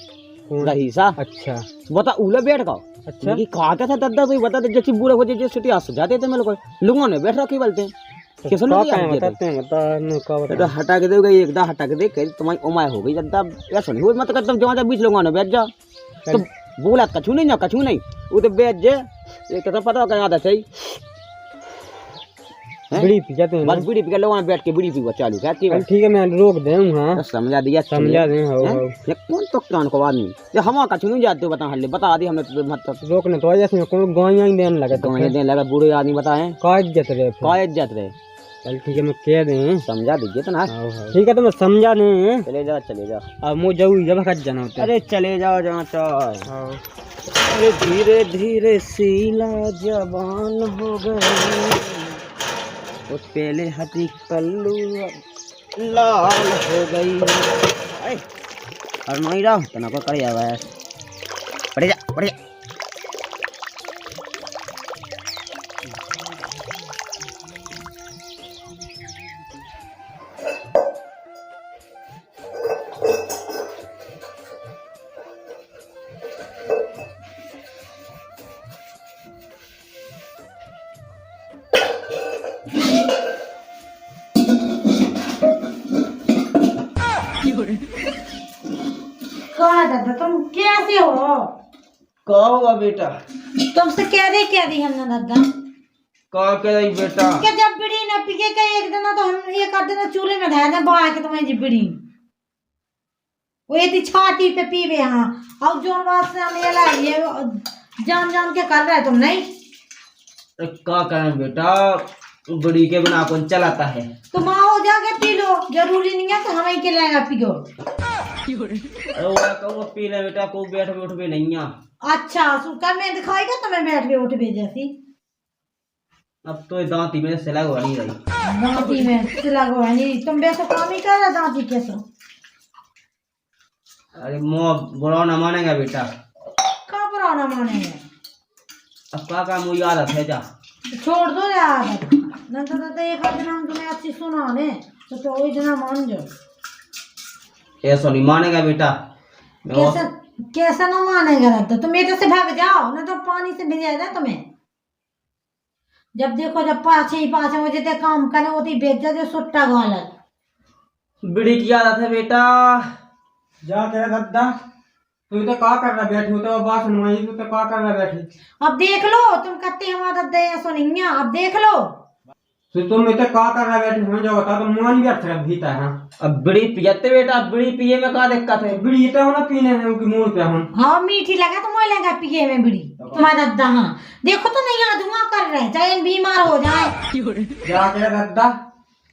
[SPEAKER 4] रही सा
[SPEAKER 2] अच्छा
[SPEAKER 4] बता उले बैठ का
[SPEAKER 2] अच्छा
[SPEAKER 4] कि कहा क्या था दद्दा भाई बता दे जैसे बूढ़े हो जाए सिटी आ जाते थे मेरे को लोगों ने बैठ रखी बोलते हैं कैसे लोग
[SPEAKER 2] बताते हैं
[SPEAKER 4] तो हटा के दोगे एकदा हटा के देख तुम्हारी उमाय हो गई जद्दा ऐसा नहीं हो मतलब तुम जहाँ बीच लोगों ने बैठ जा तो बोला कछू नहीं ना कछू नहीं वो तो बैठ जे ये तो पता होगा याद है सही
[SPEAKER 2] बीड़ी पी जाते हैं
[SPEAKER 4] बस बीड़ी पी के लोगों ने बैठ के बीड़ी पीवा चालू क्या
[SPEAKER 2] ठीक है मैं रोक दे हाँ
[SPEAKER 4] समझा दिया
[SPEAKER 2] समझा दे हो
[SPEAKER 4] ये कौन तो कान को आदमी ये हम कछु नहीं जाते बता हल्ले बता दी हमने तो मतलब
[SPEAKER 2] रोकने तो जैसे कोई गाय ही देने लगा तो
[SPEAKER 4] देने लगा बूढ़े आदमी बताए
[SPEAKER 2] का इज्जत रहे
[SPEAKER 4] का इज्जत रहे
[SPEAKER 2] चल ठीक है मैं कह दे
[SPEAKER 4] समझा दीजिए तो ना
[SPEAKER 2] ठीक है तो मैं समझा नहीं
[SPEAKER 4] चले जाओ
[SPEAKER 2] अब मुझे जाऊ जब खत जाना होता
[SPEAKER 4] अरे चले जाओ जहाँ चाह अरे धीरे धीरे सीला जवान हो गए वो पहले हटी कल्लू लाल हो गई और नहीं रहो तना को कर आवा है पड़े जा
[SPEAKER 1] कहा दादा तुम कैसे हो?
[SPEAKER 4] का हुआ बेटा
[SPEAKER 1] तुमसे कह दी हमने दादा
[SPEAKER 4] का कह रही बेटा
[SPEAKER 1] कि जब बीड़ी न पी के एक दिन तो हम एक आध दिन चूल्हे में धाया दे बाहर के तुम्हारी बीड़ी वो ये छाती पे पीवे हाँ और जोन बात से हम ये जान के कर रहे तुम नहीं
[SPEAKER 4] का करें बेटा बड़ी के बिना कौन चलाता है
[SPEAKER 1] तो माँ हो जाके पी लो जरूरी नहीं है तो हम ही के लेगा पियो
[SPEAKER 4] अरे वो पी ले बेटा को बैठ भी उठ भी नहीं है
[SPEAKER 1] अच्छा सुकर में दिखाएगा तुम्हें बैठ के उठ भी जैसी
[SPEAKER 4] अब तो दांती में सिला हुआ नहीं रही
[SPEAKER 1] दांती में सिला हुआ नहीं तुम वैसे काम ही कर रहे दांती कैसे
[SPEAKER 4] अरे मुँह बुरा न मानेगा बेटा
[SPEAKER 1] कहाँ पर आना मानेंगे
[SPEAKER 4] अब का मुझे आदत है जा
[SPEAKER 1] छोड़ दो यार नहीं तो एक आध दिन हम तुम्हें अच्छी सुना ने तो वही दिन मान जाओ
[SPEAKER 4] ऐसा नहीं मानेगा बेटा
[SPEAKER 1] कैसे कैसा ना मानेगा तो तुम इधर से भाग जाओ ना तो पानी से भिजा जाए तुम्हें जब देखो जब 5 बजे तक काम करे होती बेच जा जो सुट्टा गालत
[SPEAKER 4] बीड़ी की आदत है बेटा
[SPEAKER 2] जा तेरा दद्दा तू तो का कर रहा बैठी तो बात सुनवाई तू तो का कर रहा बैठी
[SPEAKER 1] अब देख लो तुम कहते हमारा दया सुनिए अब देख लो
[SPEAKER 2] तो तुम इतना का कर रहा बैठी हो जाओ बता तो मान बैठ रहा भीता है
[SPEAKER 4] अब बीड़ी पियते बेटा बीड़ी पिए में का दिक्कत है
[SPEAKER 2] बीड़ी तो ना पीने है उनकी मूड पे हम
[SPEAKER 1] हाँ मीठी लगा तो मोह लगा पिए में बीड़ी तुम्हारा दद्दा हाँ देखो तो नहीं यहाँ धुआं कर रहे हैं चाहे बीमार हो जाए
[SPEAKER 2] जा के दद्दा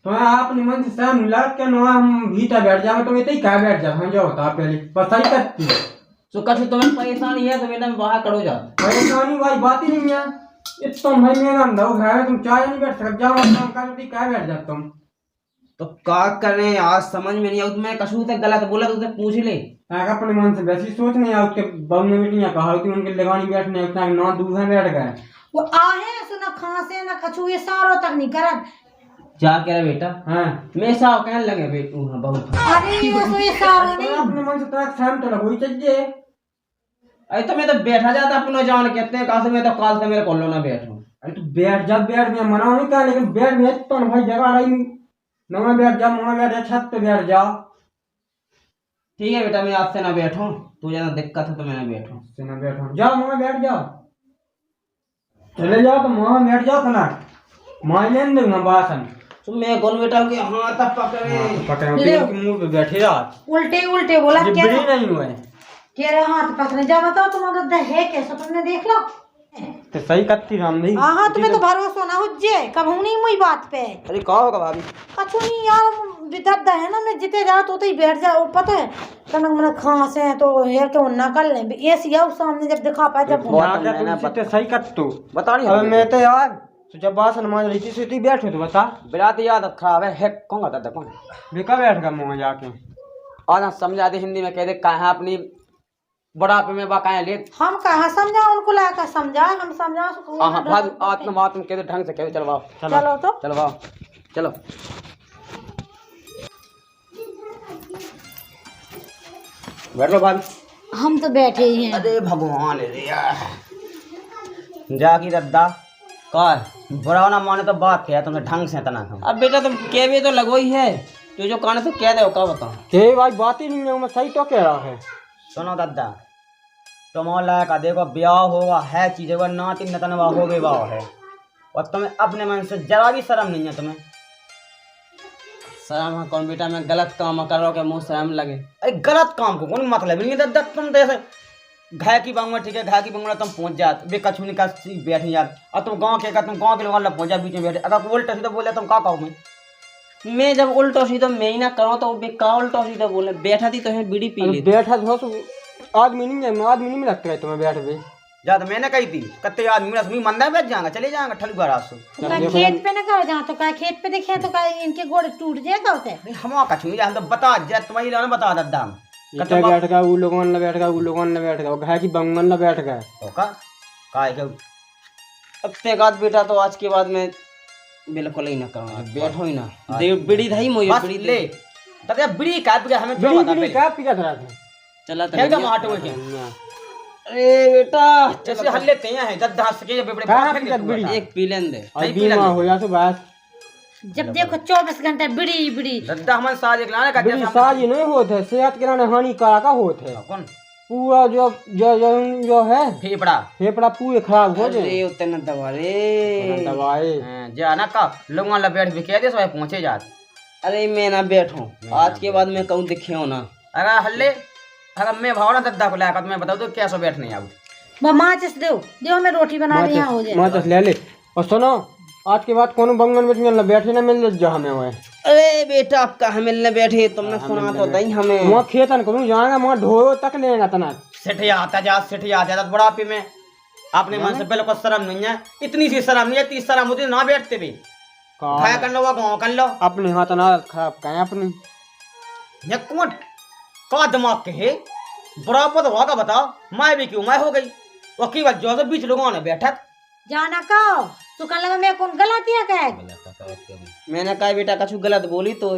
[SPEAKER 2] तुम्हें अपने मन से सहन लग के ना हम भीता बैठ जाओ तुम इतना ही कहा बैठ जाओ हम जाओ बता पहले बस सही करती है
[SPEAKER 4] तो कभी तुम्हें परेशानी है तो बेटा बाहर करो जा
[SPEAKER 2] परेशानी वाली बात ही नहीं है इतना भाई मेरा अंदर है तुम चाय नहीं बैठ सकते जाओ काम कर क्या बैठ जाते तुम
[SPEAKER 4] तो का करें आज समझ में नहीं आया मैं कसूर तक गलत बोला तो पूछ ले
[SPEAKER 2] अपने मन से वैसी सोच नहीं है उसके बम ने बेटियां कहा कि उनके लगानी बैठने उतना ना दूसरा बैठ गए
[SPEAKER 1] वो आहे सुना खांसे ना कछु ये सारो तक नहीं करत
[SPEAKER 4] क्या कह रहा बेटा
[SPEAKER 2] हाँ
[SPEAKER 4] मैं साहब कहने लगे बेटू हाँ बहुत
[SPEAKER 1] अरे ये सारो नहीं
[SPEAKER 2] अपने मन से तो सहम तो लगो ही चाहिए
[SPEAKER 4] अरे तो मैं तो बैठा जाता अपना जान कहते हैं कहा से मैं तो काल से मेरे कोल्लो ना बैठूं
[SPEAKER 2] अरे तू बैठ जा बैठ गया मना नहीं कहा लेकिन बैठ गया तो भाई जगह रही ना बैठ जा वहां बैठ जा छत पे बैठ जा
[SPEAKER 4] ठीक है बेटा मैं आपसे ना बैठूं तू ज्यादा दिक्कत है तो मैं ना बैठूं
[SPEAKER 2] से ना बैठो जाओ वहां बैठ जाओ चले जाओ तो वहां बैठ जाओ कना मार लेन दूंगा बासन
[SPEAKER 4] तो मैं कौन बेटा के हाथ पकड़े
[SPEAKER 2] पकड़े के मुंह पे बैठे रहा
[SPEAKER 1] उल्टे उल्टे बोला
[SPEAKER 2] ये
[SPEAKER 1] क्या
[SPEAKER 2] बड़ी नहीं हुए
[SPEAKER 1] कह रहे हाथ पकड़े जा बताओ तुम्हारा दद्दा है कैसा तुमने देख लो
[SPEAKER 2] तो सही कत्ती राम नहीं।
[SPEAKER 1] हाँ तुम्हें तो भरोसा ना हो जे कब हूँ नहीं मुई बात पे।
[SPEAKER 4] अरे कहा होगा भाभी?
[SPEAKER 1] कछु नहीं यार विदत है ना, मैं जिते जा तो ही बैठ जा, पता है कनक मन खांसे हैं तो हेर के ना कर ले ये सिया सामने जब दिखा पाए जब
[SPEAKER 2] सही कत्तू
[SPEAKER 4] बता नहीं
[SPEAKER 2] अब मैं तो यार तो जब बासन मांझ रही थी सीधी बैठो तो बता
[SPEAKER 4] बिरात याद खराब है कौन का दादा कौन
[SPEAKER 2] बेका बैठ गया मुँह जाके
[SPEAKER 4] और ना समझा दे हिंदी में कह दे कहा अपनी बुढ़ापे में बकाया ले
[SPEAKER 1] हम कहाँ समझा उनको लाकर समझा हम समझा
[SPEAKER 4] हाँ भाभी आत्म बात में कह दे ढंग से कह दे चलो
[SPEAKER 1] चलो तो
[SPEAKER 4] चलो चलो बैठ लो भाभी।
[SPEAKER 1] हम तो बैठे ही हैं।
[SPEAKER 4] अरे भगवान जाकी दद्दा कर बुरा ना माने तो बात क्या तुमने ढंग से तना हम। अब बेटा तुम कह भी तो लगो ही है तो जो काने तो कह दे का बताओ
[SPEAKER 2] के भाई बात ही नहीं है मैं सही तो कह रहा है।
[SPEAKER 4] सुनो दद्दा तुम्हारा का देखो ब्याह होगा है चीजें वो नाती नतनवा हो गए वाह है और तुम्हें अपने मन से जरा भी शर्म नहीं है तुम्हें। शर्म है कौन बेटा मैं गलत काम करो के मुँह शर्म लगे। अरे गलत काम को कौन मतलब नहीं दद्दा तुम तो ऐसे घाय की बांगुआ ठीक है घाय की बांगुआ तुम पहुंच जात बे कछुनी का बैठ यार और तुम गांव के का तुम गांव के लोगों वाला पहुंचा बीच में बैठे अगर उल्टा सीधा बोले तुम का कहूँ मैं जब उल्टा सीधा मैं ही ना करूँ तो बेका उल्टा सीधा बोले बैठा थी तो है बीड़ी पी ली
[SPEAKER 2] बैठा हो तो आदमी नहीं है आदमी नहीं लगता है तुम्हें बैठ गई
[SPEAKER 4] जा तो मैंने कही थी कत्ते आदमी मेरा सुनी मंदा बैठ जाएगा चले जाएगा ठलुआ रात से
[SPEAKER 1] खेत पे ना कहो जहाँ तो का खेत पे देखे तो का इनके गोड़ टूट जाएगा होते हैं।
[SPEAKER 4] हम कछुनी हम तो बता जा तुम्हारी लाने बता दद्दा
[SPEAKER 2] इतना बैठ गया वो लोगों ने बैठ गया वो लोगों ने बैठ गया घाय की बंगन ने बैठ गया
[SPEAKER 4] तो का अब ते गात बेटा तो आज के बाद मैं बिल्कुल ही ना करूँगा बैठो ही ना दे बीड़ी धाई मोई बीड़ी ले दादा बीड़ी का पी हमें जो बता पहले
[SPEAKER 2] क्या पी रहा था
[SPEAKER 4] चला तो एकदम आटो के अरे बेटा जैसे हल्ले कहिया है दद्दा हंस के बेटे एक पी लेन दे
[SPEAKER 2] अभी मां हो जा तो बस
[SPEAKER 1] जब देखो 24 घंटे बीड़ी बीड़ी
[SPEAKER 4] दद्दा हमारे साथ एक लाने का
[SPEAKER 2] बीड़ी साज नहीं होते है सेहत के लिए हानिकारक होते है
[SPEAKER 4] कौन
[SPEAKER 2] पूरा जो जो जो जो है फेफड़ा पूरे खराब हो जाए
[SPEAKER 4] उतने दबा रे
[SPEAKER 2] दवाए
[SPEAKER 4] जाना का लोगों ला बैठ भी कह दे सब पहुंचे जात। अरे मैं ना बैठूं आज के बाद मैं कहूं दिखे ना अगर हल्ले अगर मैं भावना दद्दा को लाकर मैं बताऊं तो कैसे बैठ नहीं आऊं
[SPEAKER 1] वो माचिस दो मैं रोटी बना रही हूं हो जाए
[SPEAKER 2] माचिस ले ले और सुनो आज के बाद कोनो बंगन में बैठे ना मिल जा हमें वो।
[SPEAKER 4] अरे बेटा आप कहाँ मिलने बैठे तुमने सुना तो नहीं हमें
[SPEAKER 2] वहाँ खेतन करूँ जाएगा वहाँ ढोयो तक लेगा तना
[SPEAKER 4] सेठिया आता जा बुढ़ापे में अपने मन से बिल्कुल शर्म नहीं है इतनी सी शर्म नहीं है 30 शर्म होती ना बैठते भी खाया कर लो गाँव कर लो
[SPEAKER 2] अपने हाथ ना खराब कहें अपनी
[SPEAKER 4] ये कौन का दिमाग के है बुढ़ापा तो होगा बताओ मैं भी क्यों मैं हो गई वो की बात जो बीच लोगों ने बैठक
[SPEAKER 1] जाना का तू कल लगा मैं कौन गलतियां कह
[SPEAKER 4] मैंने कहा बेटा कछु गलत बोली तो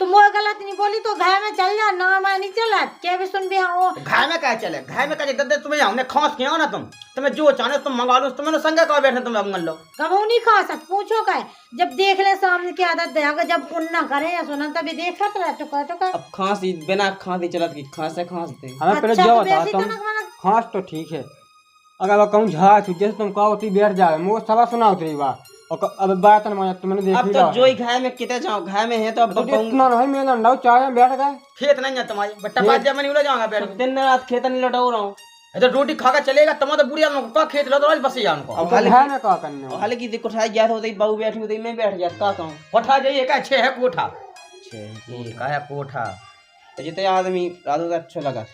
[SPEAKER 1] तुम वो गलत नहीं बोली तो घर में चल जा ना मैं नहीं चला क्या भी सुन भी वो
[SPEAKER 4] घर में क्या चले घर में क्या दद्दे तुम्हें हमने खास किया ना तुम्हें जो चाहे तुम मंगा लो तुम्हें संगे कहा बैठे तुम मंगल लो
[SPEAKER 1] कबू नहीं खा सक पूछो का जब देख ले सामने की आदत है अगर जब उन ना करे या सुना तभी देख रहा तो
[SPEAKER 4] अब खांसी बिना खांसी चलत की खांसे खांसते
[SPEAKER 2] हमें पहले जो बता तुम खांस तो ठीक है अगर वो कहूँ झाड़ जैसे तुम कहो बैठ जाए वो सवा सुना उतरी बात और अब बात ना तुमने देख
[SPEAKER 4] अब तो जो ही घाय में कितने जाओ घाय में है तो अब
[SPEAKER 2] इतना नहीं मैं ना चाय में बैठ गए
[SPEAKER 4] खेत नहीं है तुम्हारी बट्टा बात जब मैं नहीं जाऊंगा बैठ दिन रात खेत नहीं लौटा रहा हूँ इधर रोटी खा कर चलेगा तुम तो बुढ़िया का खेत लो तो बस जा उनको
[SPEAKER 2] अब है ना का करने
[SPEAKER 4] हाल की दिक्कत उठाई गया था बहू बैठी होती मैं बैठ गया का कहूँ उठा जाइए का 6 है कोठा 6 का है कोठा जितने आदमी राधो अच्छा लगा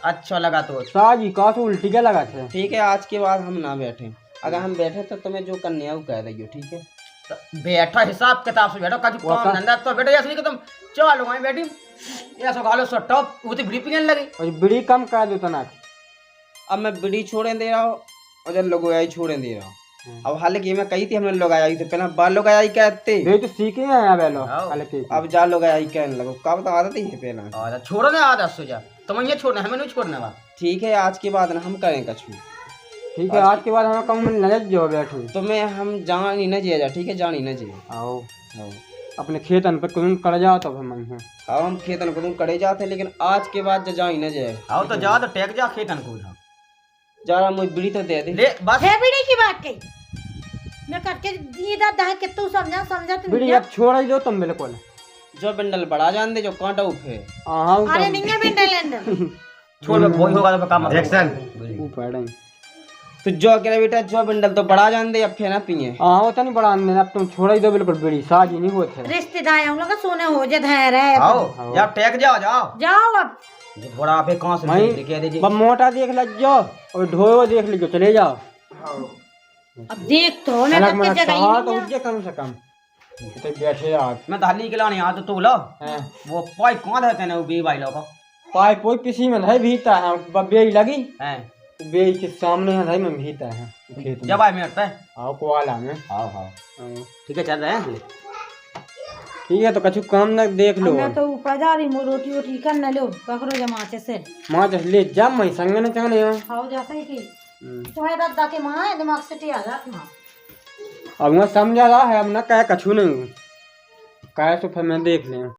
[SPEAKER 4] अच्छा लगा तो
[SPEAKER 2] साजी का तो उल्टी क्या लगा थे
[SPEAKER 4] ठीक है आज के बाद हम ना बैठे अगर हम बैठे तो तुम्हें जो करने है वो कह रही हो ठीक है तो बैठा हिसाब किताब से बैठो कभी काम धंधा तो बैठो ऐसे नहीं कि तुम चलो वहीं बैठी ऐसा खा लो टॉप वो तो बीड़ी पीने लगी
[SPEAKER 2] और बीड़ी कम कर दो तना
[SPEAKER 4] अब मैं बीड़ी छोड़े दे रहा हूँ और जब लोग आई छोड़े दे रहा हूँ अब हालांकि मैं कही थी हमने लोग आई थे पहले बाल लोग आई कहते
[SPEAKER 2] ये तो सीखे हैं अब लो हालांकि
[SPEAKER 4] अब जा लोग आई कहने लगो का बता आदत ही है पहला छोड़ो ना आदत से जा तुम ये छोड़ना हमें नहीं छोड़ने वाला ठीक है आज के बाद ना हम करें कछु
[SPEAKER 2] ठीक है आज के बाद हमें कम नजर जो बैठो
[SPEAKER 4] तो मैं हम जान ही न जिया ठीक है जान ही न जिए
[SPEAKER 2] आओ अपने खेतन पे कुछ कर जाओ तो हम
[SPEAKER 4] हाँ हम खेतन को तुम करे जाते लेकिन आज के बाद जा ही न जाए आओ तो जा तो टेक जा खेतन को जा रहा मुझे बीड़ी तो दे दे ले बस
[SPEAKER 1] है बीड़ी की बात कही मैं करके दिए दादा है कि तू समझा तुम
[SPEAKER 2] बीड़ी अब छोड़ ही दो तुम बिल्कुल
[SPEAKER 4] जो बंडल बड़ा जान दे जो कांटा उठे
[SPEAKER 2] हां
[SPEAKER 1] अरे नहीं है बंडल छोड़
[SPEAKER 4] में कोई होगा तो काम
[SPEAKER 2] एक्शन ऊपर
[SPEAKER 4] तो जो कह रहे बेटा जो बंडल तो बड़ा जान दे अब फिर ना पिए
[SPEAKER 2] हाँ वो तो नहीं बड़ा अंदर अब तुम छोड़ ही दो बिल्कुल बेड़ी शादी नहीं वो थे
[SPEAKER 1] रिश्तेदार हम लोग का सोने हो जे धैर है
[SPEAKER 4] आओ जा टेक जाओ जाओ
[SPEAKER 1] जाओ अब
[SPEAKER 4] घोड़ा पे कहाँ से
[SPEAKER 2] वहीं
[SPEAKER 4] लेके आ दीजिए
[SPEAKER 2] बस मोटा देख लग जाओ और ढोयो देख लीजिए चले जाओ
[SPEAKER 1] अब देख तो मैं
[SPEAKER 2] अलग
[SPEAKER 1] तब
[SPEAKER 2] में
[SPEAKER 1] के जगह
[SPEAKER 2] सहा
[SPEAKER 1] ही
[SPEAKER 2] तो
[SPEAKER 1] नहीं
[SPEAKER 2] उज्जे कम से कम तो बैठे आज
[SPEAKER 4] मैं दाली के लाने यहाँ तो लो
[SPEAKER 2] हैं
[SPEAKER 4] वो पाई कौन है तेने वो बी भाई लोग
[SPEAKER 2] पाई पोई किसी में नहीं भीता है बेई लगी
[SPEAKER 4] हैं
[SPEAKER 2] बेई के सामने है नहीं में भीता है खेत में
[SPEAKER 4] जब आए मिनट पे
[SPEAKER 2] आओ कोवाला में
[SPEAKER 4] हाँ हाँ
[SPEAKER 2] हाँ।
[SPEAKER 4] ठीक है चल रहे हैं
[SPEAKER 2] ठीक है तो कछु काम न देख लो
[SPEAKER 1] मैं तो ऊपर जा रही हूँ रोटी वोटी करने लो पकड़ो जमाचे से
[SPEAKER 2] माँ तो ले जा मैं संग न चले हो
[SPEAKER 1] खाओ जैसा ही की तुम्हारे दादा के माँ है दिमाग से टिया जात माँ
[SPEAKER 2] अब मैं समझा रहा है अब न कह कछु नहीं कहे तो फिर मैं देख लें